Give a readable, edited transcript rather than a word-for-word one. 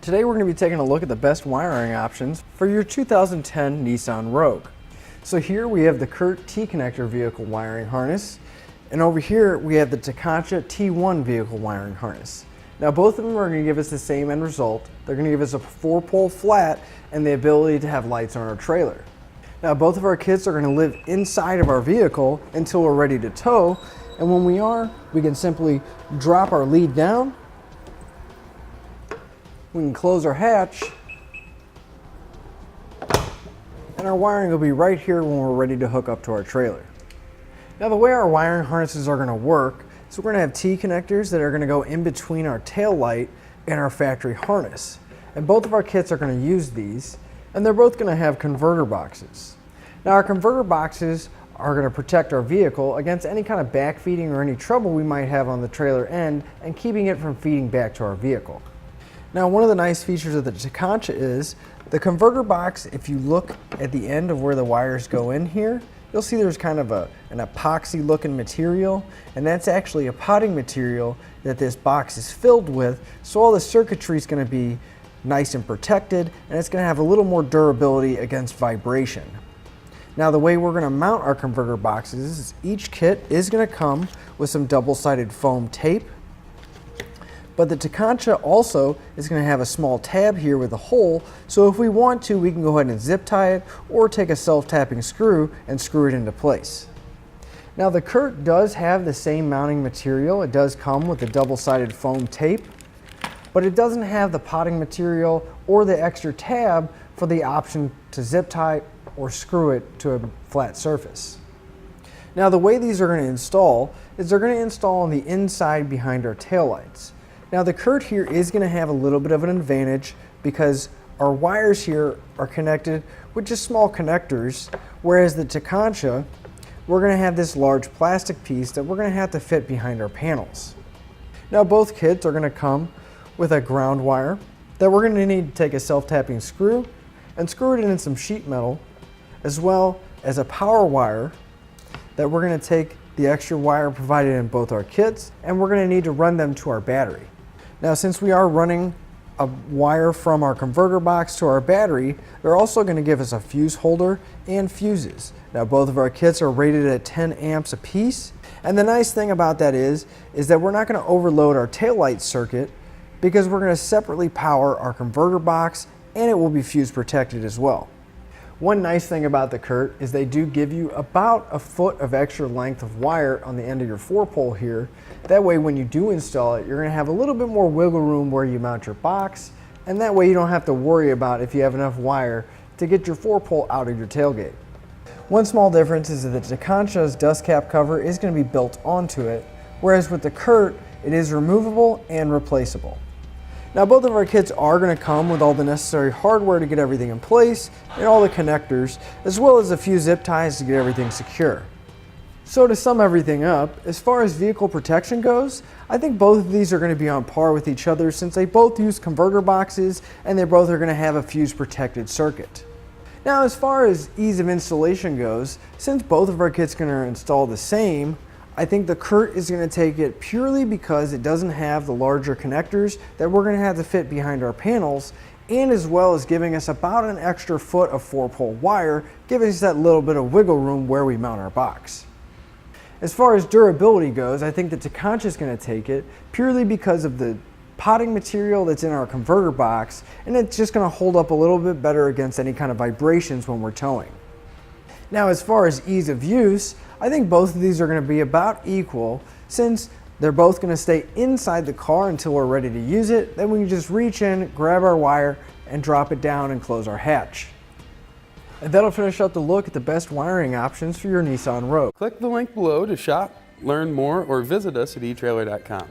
Today we're going to be taking a look at the best wiring options for your 2010 Nissan Rogue. So here we have the CURT T-Connector vehicle wiring harness, and over here we have the Tekonsha T-One vehicle wiring harness. Now both of them are going to give us the same end result. They're going to give us a 4-pole flat and the ability to have lights on our trailer. Now both of our kits are going to live inside of our vehicle until we're ready to tow, and when we are, we can simply drop our lead down. We can close our hatch, and our wiring will be right here when we're ready to hook up to our trailer. Now the way our wiring harnesses are going to work is we're going to have T-connectors that are going to go in between our tail light and our factory harness. And both of our kits are going to use these, and they're both going to have converter boxes. Now our converter boxes are going to protect our vehicle against any kind of backfeeding or any trouble we might have on the trailer end and keeping it from feeding back to our vehicle. Now one of the nice features of the Tekonsha is the converter box. If you look at the end of where the wires go in here, you'll see there's kind of an epoxy looking material, and that's actually a potting material that this box is filled with, so all the circuitry is going to be nice and protected, and it's going to have a little more durability against vibration. Now the way we're going to mount our converter boxes is each kit is going to come with some double-sided foam tape. But the Tekonsha also is going to have a small tab here with a hole, so if we want to, we can go ahead and zip tie it or take a self-tapping screw and screw it into place. Now the CURT does have the same mounting material. It does come with the double-sided foam tape, but it doesn't have the potting material or the extra tab for the option to zip tie or screw it to a flat surface. Now the way these are going to install is they're going to install on the inside behind our taillights. Now the CURT here is going to have a little bit of an advantage because our wires here are connected with just small connectors, whereas the Tekonsha, we're going to have this large plastic piece that we're going to have to fit behind our panels. Now both kits are going to come with a ground wire that we're going to need to take a self-tapping screw and screw it in some sheet metal, as well as a power wire that we're going to take the extra wire provided in both our kits, and we're going to need to run them to our battery. Now since we are running a wire from our converter box to our battery, they're also going to give us a fuse holder and fuses. Now both of our kits are rated at 10 amps a piece, and the nice thing about that is that we're not going to overload our taillight circuit because we're going to separately power our converter box, and it will be fuse protected as well. One nice thing about the CURT is they do give you about a foot of extra length of wire on the end of your 4-pole here. That way when you do install it, you're going to have a little bit more wiggle room where you mount your box, and that way you don't have to worry about if you have enough wire to get your 4-pole out of your tailgate. One small difference is that the Tekonsha's dust cap cover is going to be built onto it, whereas with the CURT it is removable and replaceable. Now both of our kits are going to come with all the necessary hardware to get everything in place and all the connectors, as well as a few zip ties to get everything secure. So to sum everything up, as far as vehicle protection goes, I think both of these are going to be on par with each other since they both use converter boxes and they both are going to have a fuse protected circuit. Now as far as ease of installation goes, since both of our kits are going to install the same, I think the CURT is going to take it purely because it doesn't have the larger connectors that we're going to have to fit behind our panels, and as well as giving us about an extra foot of 4-pole wire, giving us that little bit of wiggle room where we mount our box. As far as durability goes, I think the Tekonsha is going to take it purely because of the potting material that's in our converter box, and it's just going to hold up a little bit better against any kind of vibrations when we're towing. Now as far as ease of use, I think both of these are going to be about equal since they're both going to stay inside the car until we're ready to use it. Then we can just reach in, grab our wire, and drop it down and close our hatch. And that'll finish up the look at the best wiring options for your Nissan Rogue. Click the link below to shop, learn more, or visit us at etrailer.com.